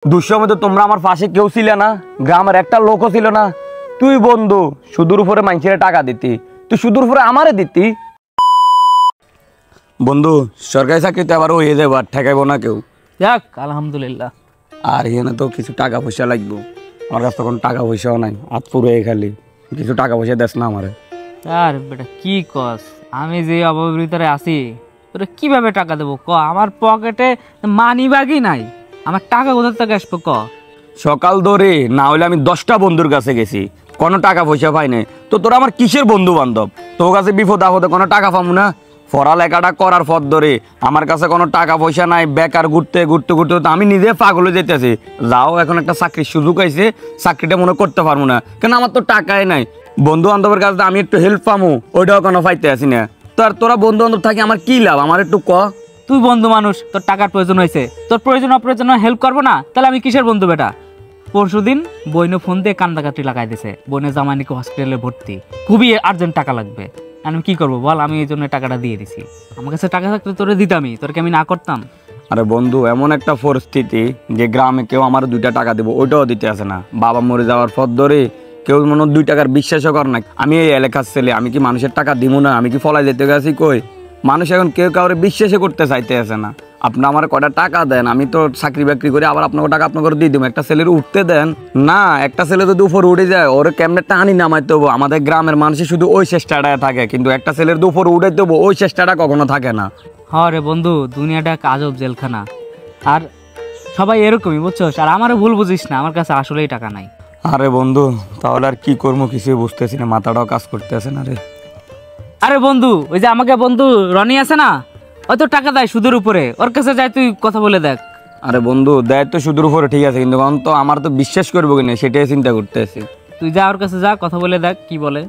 দুঃসময় তো তোমরা আমার পাশে কেউ ছিলে না, গ্রামের একটা লোকও ছিল না। তুই বন্ধু সুদূর উপরে মানুষের টাকা দিতি, তুই সুদূর উপরে আমারে দিতি। বন্ধু সরকারি চাকরিতে আবার হয়ে যাবো, আর ঠেকাইবো না কেউ। যাক আলহামদুলিল্লাহ। আর এখানে তো কিছু টাকা পয়সা লাগবো, আমার কাছে তখন টাকা পয়সাও নাই, হাত পুরো খালি। কিছু টাকা পয়সা দেস না আমারে। আর বেটা কি কস, আমি যে অভাবের ভিতরে আছি তোরা কিভাবে টাকা দেবো ক? আমার পকেটে মানি ব্যাগই নাই, আমার টাকা কোথা থেকে আসবো ক? সকাল ধরে না হলে আমি 10টা বন্ধুর কাছে গেছি, কোনো টাকা পয়সা পাই নাই। তো তোরা আমার কিসের বন্ধু বান্ধব? তোর কাছে বিপদ আপদে কোনো টাকা পাবো না? পড়ালেখাটা করার পর ধরে আমার কাছে কোনো টাকা পয়সা নাই, বেকার ঘুরতে ঘুরতে ঘুরতে ঘুরতে আমি নিজে পাগল হয়ে যেতেছি। যাও এখন একটা চাকরির সুযোগ আইছে, চাকরিটা মনে করতে পারবো না কেন? আমার তো টাকাই নাই। বন্ধু বান্ধবের কাছে আমি একটু হেল্প পামু, ওইটাও কোনো পাইতে আসি না। তো আর তোরা বন্ধু বান্ধব থাকি আমার কি লাভ? আমার একটু ক। তুই বন্ধু মানুষ, তোর টাকার প্রয়োজন হয়েছে, তোর প্রয়োজন অপ্রয়োজন হেল্প করবো না? তাহলে আমি কিসের বন্ধু বেটা? পরশুদিন বইনে ফোন দিয়ে কান্দাকাটি লাগাই দিছে, বইনে জামাইনিকে হসপিটালে ভর্তি, খুবই আর্জেন্ট টাকা লাগবে। আমি কি করবো বল? আমি এই জন্য টাকাটা দিয়ে দিছি। আমার কাছে টাকা থাকলে তোরে দিতামই, তোরকে আমি না করতাম? আরে বন্ধু এমন একটা পরিস্থিতি যে গ্রামে কেউ আমার 2টা টাকা দেবো ওইটাও দিতে আসে না। বাবা মরে যাওয়ার পর ধরে কেউ মনে 2 টাকার বিশ্বাসও করে না। আমি এই এলাকার ছেলে, আমি কি মানুষের টাকা দিব না? আমি কি ফলাই যেতে গেছি কই? মানুষ এখন কেউ কাউরে বিশ্বাসই করতে চাইতে আসে না। আপনি আমার কটা টাকা দেন, আমি তো চাকরি বাকরি করে আবার আপনাকে টাকা আপনাকে দিয়ে দেবো। একটা ছেলের উঠতে দেন না, একটা ছেলে যদি উপরে উঠে যায় ওরে কেমনে টানি নামাইতে হবো। আমাদের গ্রামের মানুষের শুধু ওই চেষ্টাটায় থাকে, কিন্তু একটা ছেলের উপরে উঠে দেবো ওই চেষ্টাটা কখনো থাকে না। হ্যাঁ রে বন্ধু, দুনিয়াটা এক আজব জেলখানা, আর সবাই এরকমই বুঝছোস। আর আমারও ভুল বুঝিস না, আমার কাছে আসলেই টাকা নাই। আরে বন্ধু তাহলে আর কি করবো কিছুই বুঝতেছি না, মাথাটাও কাজ করতেছে না রে। আরে বন্ধু, ওই যে আমাকে বন্ধু রনি আছে না, ওই তো টাকা দেয় সুদের উপরে, ওর কাছে যাই তুই কথা বলে দেখ। আরে বন্ধু দেয় তো সুদের উপরে ঠিক আছে, কিন্তু এখন তো আমার তো বিশ্বাস করবো কিনা সেটাই চিন্তা করতেছি। তুই যা ওর কাছে যা, কথা বলে দেখ কি বলে।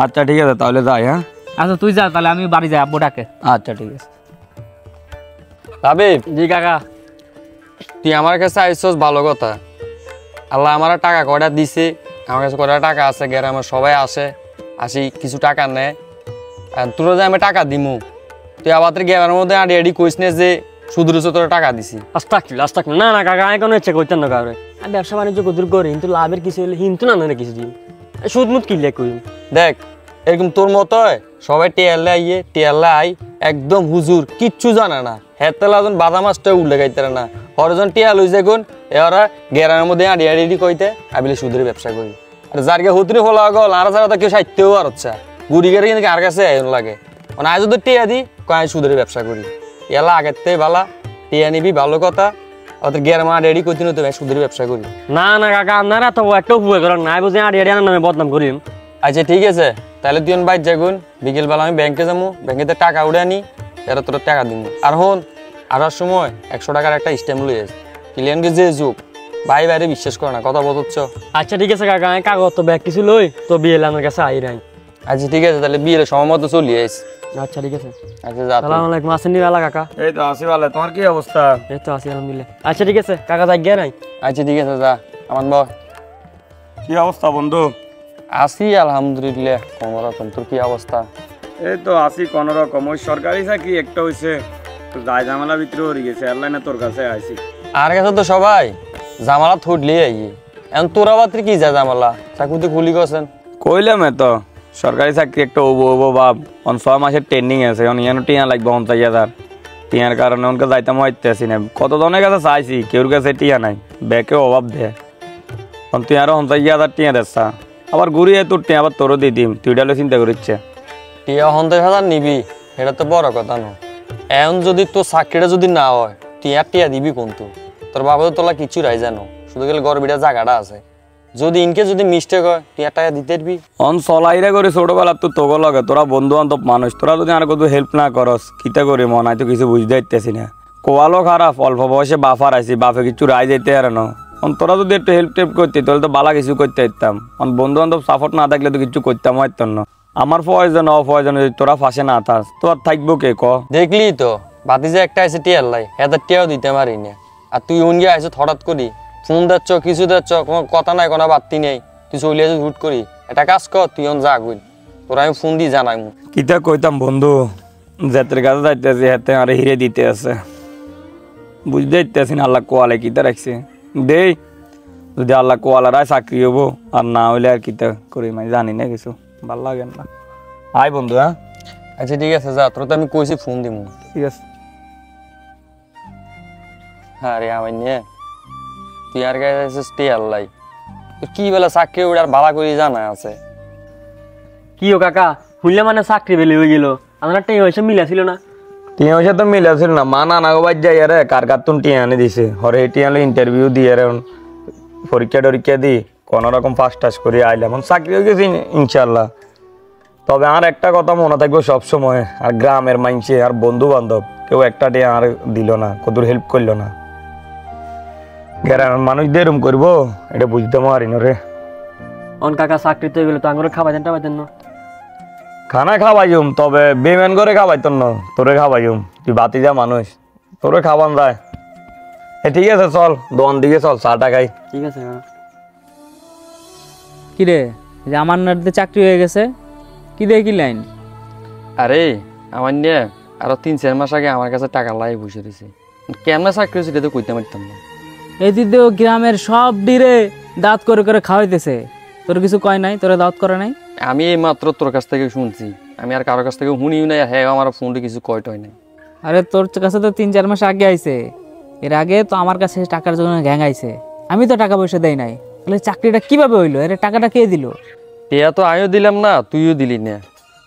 আচ্ছা ঠিক আছে তাহলে যাই। হ্যাঁ আচ্ছা তুই যা, তাহলে আমি বাড়ি যাই, আব্বু ডাকে। আচ্ছা ঠিক আছে। ভাবিব, জি কাকা। তুই আমার কাছে আইসস ভালো কথা। আল্লাহ আমার টাকা কয়টা দিছে, আমার কাছে কয়টা টাকা আছে, গ্রামের সবাই আসি কিছু টাকা নেয়। আর তোরা যে আমি টাকা দিমু, তুই আবার গ্রামের মধ্যে আড়ি আড়ি কইস না যে সুদূর তোরা টাকা দিছি। আস্তাক না না কাকা, আমি কোনো ইচ্ছা করতেন না কাউরে। আর ব্যবসা বাণিজ্য কদূর করে, কিন্তু লাভের কিছু হলে কিন্তু না না কিছু দিন সুদ মুদ কিনলে কই। দেখ এরকম তোর মতো সবাই টিয়াল্লা আই একদম হুজুর, কিচ্ছু জানে না। হেতেলাজন বাদা মাছটা উল্লে খাইতে না, হরজন টিয়াল হইছে গুণ এরা গ্রামের মধ্যে আড়ি আড়ি কইতে আবিলে সুদের ব্যবসা করি। আর যার গে হুতরি হলা গল আর যারা তো কেউ সাহিত্যও আর হচ্ছে গুড়ি গেলে কিন্তু আর কাছে লাগে। মানে আজ যদি টিয়া দি কয় সুদের ব্যবসা করি, এলা আগের থেকে ভালা টিয়া নিবি ভালো কথা। ওদের গ্রামে আড়ি আড়ি কইতে নতো সুদের ব্যবসা করি। না না কাকা, আপনারা তো একটা উপকার করেন না, বুঝে আড়ি আড়ি আনার নামে বদনাম করিম। আচ্ছা ঠিক আছে, তাহলে তুই বাইর যাগুন, বিকেলবেলা আমি ব্যাংকে যাবো, ব্যাংকেতে টাকা উঠে আনি, এরা তোর টাকা দিব। আর হন আসার সময় 100 টাকার একটা স্ট্যাম্প লই আসি। ক্লিয়ানকে যে যুগ ভাই বাইরে বিশ্বাস করে না, কথা বলছ। আচ্ছা ঠিক আছে কাকা, কাগজ তো ব্যাগ কিছু লই তো বিয়ে আমার কাছে আই নাই। আচ্ছা ঠিক আছে, তাহলে বিয়ের সময় মতো চলি আইস। আচ্ছা ঠিক আছে। আচ্ছা যা। আসসালামু আলাইকুম। আসেন নি বেলা কাকা? এই তো আসি ভালো, তোমার কি অবস্থা? এই তো আসি আলহামদুলিল্লাহ। আচ্ছা ঠিক আছে কাকা, যাই গিয়ে নাই। আচ্ছা ঠিক আছে যা। আমার বল কি অবস্থা বন্ধু? আসি আলহামদুলিল্লাহ কোনো রকম। তোর কি অবস্থা? এই তো আসি কোনো রকম। ওই সরকারি চাকরি একটা হয়েছে, তো যাই ঝামেলা ভিতরে হয়ে গেছে, এয়ারলাইনে তোর কাছে আইসি। আর কাছে তো সবাই জামালা থুটলি আই, এখন তোর আবার কি যায় জামালা? চাকুতে খুলি গেছেন কইলাম তো সরকারি চাকরি একটা ওবো বাপ, 6 মাসের ট্রেনিং আছে, ইয়ানো টিয়া লাগবে 50,000। টিয়ার কারণে ওনকে যাইতাম হইতে আসি না। কত জনের কাছে চাইছি, কেউর কাছে টিয়া নাই, ব্যাকে অভাব দেয়। তুই আরো 50,000 টিয়া দেছা, আবার ঘুরিয়ে তোর টিয়া আবার তোরও দিয়ে দিম, তুই ডালে চিন্তা করিচ্ছে। টিয়া 50,000 নিবি, এটা তো বড় কথা নয়। এখন যদি তোর চাকরিটা যদি না হয়, তুই আর টিয়া দিবি কোনটু? তোর বাবা তো তোলা কিছু রাই জানো, শুধু গেলে গর্বিটা জায়গাটা আছে। যদি ইনকে যদি মিস্টেক হয়, তুই আর টাকা দিতে পারবি। অন চলাইরে করে ছোটবেলা তো তোকে লগে, তোরা বন্ধু বান্ধব মানুষ, তোরা যদি আর কত হেল্প না করস কিতা করি মন হয় তো কিছু বুঝতে পারতেছি না। কোয়ালো খারাপ, অল্প বয়সে বাফার আইসি, বাপে কিছু রায় যেতে আর না। তোরা যদি একটু হেল্প টেল্প করতি তাহলে তো বালা কিছু করতে পারতাম। বন্ধু বান্ধব সাপোর্ট না থাকলে তো কিছু করতাম হয়তো না। আমার প্রয়োজন অপ্রয়োজন যদি তোরা ফাঁসে না থাস তো আর থাকবো কে ক? দেখলি তো বাতি যে একটা আছে টিয়ার লাই, এত টিয়াও দিতে পারি না। আর তুই উনগে আইস হঠাৎ করি, ফোন দিচ্ছ কিছু দিচ্ছ, কোনো কথা নাই কোনো বার্তি নেই, তুই চলে আসিস হুট করি। এটা কাজ কর, তুই যা গুল, তোরা আমি ফোন দিয়ে জানাই। কিতা কইতাম বন্ধু, জাতের কাছে যাইতেছি হাতে আরে হিরে দিতে আছে, বুঝতে পারতেছি না আল্লাহ কোয়ালে কিতা রাখছে। দেই যদি আল্লাহ কোয়ালারায় চাকরি হবো আর না হইলে আর কিতা করি মানে জানি না কিছু ভাল লাগে না। আয় বন্ধু, হ্যাঁ আচ্ছা ঠিক আছে যা, তোর তো আমি কইছি ফোন দিব। ঠিক আছে। হ্যাঁ রে আমার নিয়ে তুই আর কাছে স্টে আল্লাহ তোর কি বেলা চাকরি উড়ে আর ভাড়া করি জানা আছে। কি ও কাকা শুনলে মানে চাকরি বেলি হয়ে গেল, আমার একটা হয়েছে মিলা ছিল না? টিয়া পয়সা তো মিলাছিল না, মা নানা বাদ যাই আরে কার কার্তুন টিয়া আনে দিছে হরে টিয়া ইন্টারভিউ দিয়ে পরীক্ষা টরীক্ষা দিই কোনো রকম ফার্স্ট টাস করে আইলাম, এখন চাকরি হয়ে গেছি ইনশাল্লাহ। তবে আর একটা কথা মনে থাকবে সবসময়, আর গ্রামের মাইনছে আর বন্ধু বান্ধব কেউ একটা টিয়া আর দিল না, কদূর হেল্প করলো না। গ্রামের মানুষদের এরম করবো এটা বুঝতে পারি না রে। অন কাকা চাকরি তো গেলো তো আঙুরে খাবাইতেন টাবাইতেন না? খানা খাওয়াইম, তবে বেমেন করে খাওয়াইতন না, তোরে খাওয়াইম, তুই বাতি যা মানুষ, তোরে খাওয়ান যায়। ঠিক আছে চল দোকান দিকে চল, চাটা খাই। ঠিক আছে। কিরে যে আমার নাটে চাকরি হয়ে গেছে, কি দিয়ে কি লাইন? আরে আমার নিয়ে আরো 3-4 মাস আগে আমার কাছে টাকা লাই বসে রয়েছে, কেমন চাকরি হয়েছে এটা তো কইতে পারতাম না। এদিকেও গ্রামের সব ডিরে দাঁত করে করে খাওয়াইতেছে, তোর কিছু কয় নাই? তোরা দাঁত করে নাই? আমি এই মাত্র তোর কাছ থেকে শুনছি, আমি আর কারোর কাছ থেকে শুনিও নাই, হ্যাঁ আমার ফোনটা কিছু কয়টয় নাই। আরে তোর কাছে তো 3-4 মাস আগে আইছে, এর আগে তো আমার কাছে টাকার জন্য গ্যাং আইছে, আমি তো টাকা পয়সা দেই নাই, তাহলে চাকরিটা কিভাবে হইলো? এর টাকাটা কে দিল? টিয়া তো আমিও দিলাম না, তুইও দিলি না।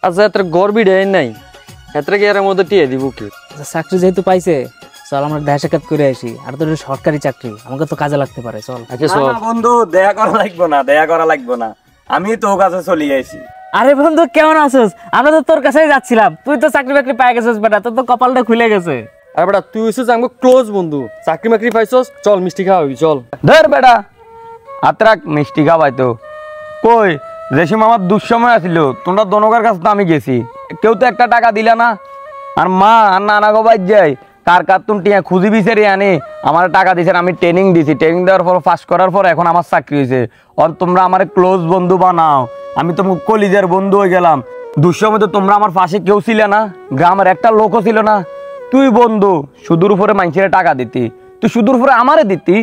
আচ্ছা এত গর্বি দেয় নাই, এত কি এর মধ্যে টিয়া দিব কি? চাকরি যেহেতু পাইছে চল আমরা দেখা সাক্ষাৎ করে আসি, আর তোর সরকারি চাকরি আমাকে তো কাজে লাগতে পারে, চল। আচ্ছা চল। বন্ধু দেখা করা লাগবো না, দেখা করা লাগবো না, আমি তোর কাছে চলে আইছি। আরে বন্ধু কেমন আছিস? আমরা তো তোর কাছেই যাচ্ছিলাম, তুই তো চাকরি বাকরি পাই গেছিস বেটা, তোর তো কপালটা খুলে গেছে। আরে বেটা তুই হইছিস আমার ক্লোজ বন্ধু, চাকরি মাকরি পাইছস, চল মিষ্টি খাওয়াবি চল। ধর বেটা আত্রাক মিষ্টি খাওয়াই তো কই, যে সময় আমার দুঃসময় আসিল তোমরা দনকার কাছে তো আমি গেছি, কেউ তো একটা টাকা দিলা না। আর মা আর নানা গোবাই যাই কার কার্তুন টিয়া খুঁজি বিচারি আনে আমার টাকা দিয়েছেন, আমি ট্রেনিং দিছি, ট্রেনিং দেওয়ার পর পাস করার পর এখন আমার চাকরি হয়েছে। আর তোমরা আমার ক্লোজ বন্ধু বানাও, আমি তো কলিজার বন্ধু হয়ে গেলাম। দুঃসময় তো তোমরা আমার পাশে কেউ ছিলে না, গ্রামের একটা লোকও ছিল না। তুই বন্ধু সুদূর উপরে মানুষের টাকা দিতি, তুই সুদূর উপরে আমারে দিতি,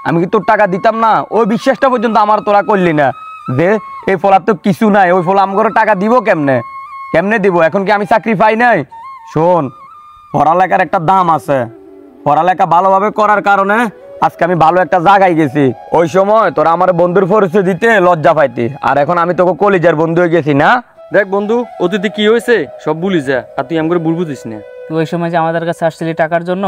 আমি কি তোর টাকা দিতাম না? ওই বিশ্বাসটা পর্যন্ত আমার তোরা করলি না যে এই ফলার তো কিছু নাই, ওই ফল আমার টাকা দিব কেমনে, কেমনে দিব? এখন কি আমি চাকরি পাই নাই? শোন, পড়ালেখার একটা দাম আছে, পড়ালেখা ভালোভাবে করার কারণে আজকে আমি ভালো একটা জায়গায় গেছি। ওই সময় তোরা আমার বন্ধুর পরিচয় দিতে লজ্জা পাইতি, আর এখন আমি তোকে কলিজার বন্ধু হয়ে গেছি না। দেখ বন্ধু অতীতে কি হয়েছে সব ভুলি যা, আর তুই আমি করে ভুল বুঝিস না। তুই ওই সময় যে আমাদের কাছে আসছিলি টাকার জন্য,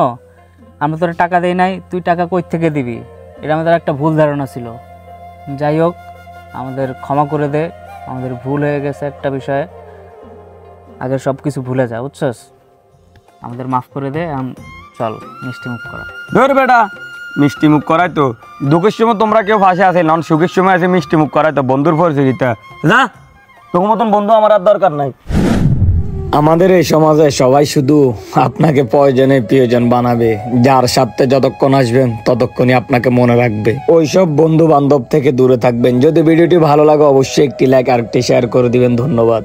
আমরা তোর টাকা দেই নাই, তুই টাকা কই থেকে দিবি, এটা আমাদের একটা ভুল ধারণা ছিল। যাই হোক আমাদের ক্ষমা করে দে, আমাদের ভুল হয়ে গেছে একটা বিষয়ে, আগে সব কিছু ভুলে যা, বুঝছস? আমাদের মাফ করে দে, চল মিষ্টি মুখ করা। ধর বেটা মিষ্টি মুখ করাই তো, দুঃখের সময় তোমরা কেউ ফাঁসে আসে না, সুখের সময় আছে মিষ্টি মুখ করাই তো, বন্ধুর পরিচয় দিতে না। তোর মতন বন্ধু আমার আর দরকার নাই। আমাদের এই সমাজে সবাই শুধু আপনাকে প্রয়োজনে প্রিয়জন বানাবে, যার সাথে যতক্ষণ আসবেন ততক্ষণই আপনাকে মনে রাখবে। ওইসব বন্ধু বান্ধব থেকে দূরে থাকবেন। যদি ভিডিওটি ভালো লাগে অবশ্যই একটি লাইক আর একটি শেয়ার করে দিবেন। ধন্যবাদ।